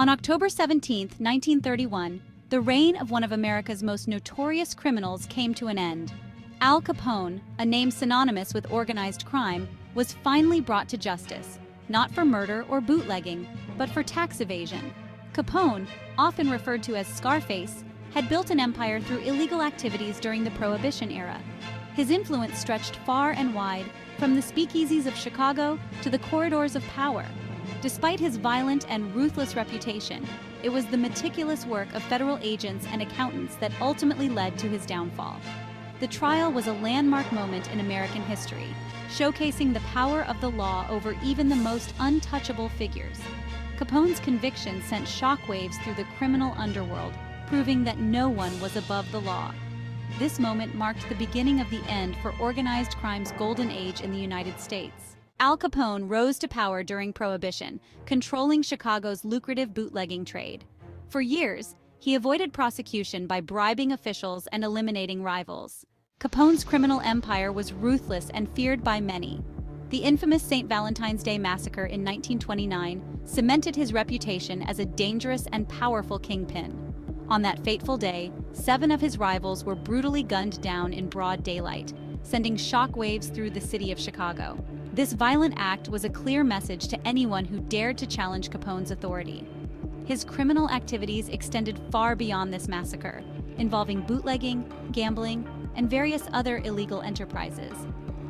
On October 17, 1931, the reign of one of America's most notorious criminals came to an end. Al Capone, a name synonymous with organized crime, was finally brought to justice, not for murder or bootlegging, but for tax evasion. Capone, often referred to as Scarface, had built an empire through illegal activities during the Prohibition era. His influence stretched far and wide, from the speakeasies of Chicago to the corridors of power. Despite his violent and ruthless reputation, it was the meticulous work of federal agents and accountants that ultimately led to his downfall. The trial was a landmark moment in American history, showcasing the power of the law over even the most untouchable figures. Capone's conviction sent shockwaves through the criminal underworld, proving that no one was above the law. This moment marked the beginning of the end for organized crime's golden age in the United States. Al Capone rose to power during Prohibition, controlling Chicago's lucrative bootlegging trade. For years, he avoided prosecution by bribing officials and eliminating rivals. Capone's criminal empire was ruthless and feared by many. The infamous St. Valentines Day Massacre in 1929 cemented his reputation as a dangerous and powerful kingpin. On that fateful day, 7 of his rivals were brutally gunned down in broad daylight, sending shockwaves through the city of Chicago. This violent act was a clear message to anyone who dared to challenge Capone's authority. His criminal activities extended far beyond this massacre, involving bootlegging, gambling, and various other illegal enterprises.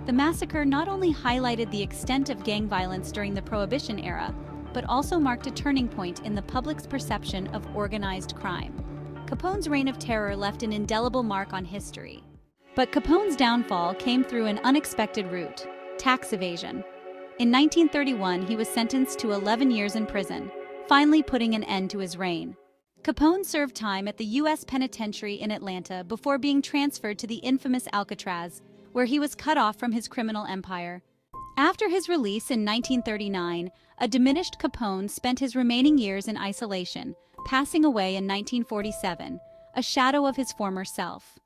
The massacre not only highlighted the extent of gang violence during the Prohibition era, but also marked a turning point in the public's perception of organized crime. Capone's reign of terror left an indelible mark on history. But Capone's downfall came through an unexpected route: tax evasion. In 1931, he was sentenced to 11 years in prison, finally putting an end to his reign. Capone served time at the U.S. Penitentiary in Atlanta before being transferred to the infamous Alcatraz, where he was cut off from his criminal empire. After his release in 1939, a diminished Capone spent his remaining years in isolation, passing away in 1947, a shadow of his former self.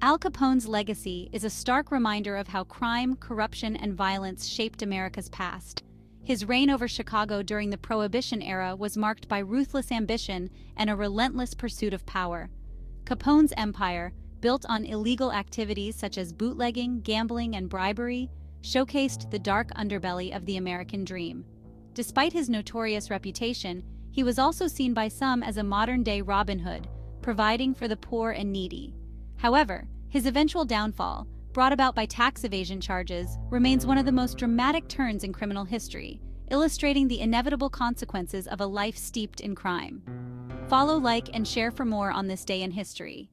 Al Capone's legacy is a stark reminder of how crime, corruption, and violence shaped America's past. His reign over Chicago during the Prohibition era was marked by ruthless ambition and a relentless pursuit of power. Capone's empire, built on illegal activities such as bootlegging, gambling, and bribery, showcased the dark underbelly of the American dream. Despite his notorious reputation, he was also seen by some as a modern-day Robin Hood, providing for the poor and needy. However, his eventual downfall, brought about by tax evasion charges, remains one of the most dramatic turns in criminal history, illustrating the inevitable consequences of a life steeped in crime. Follow, like, and share for more on this day in history.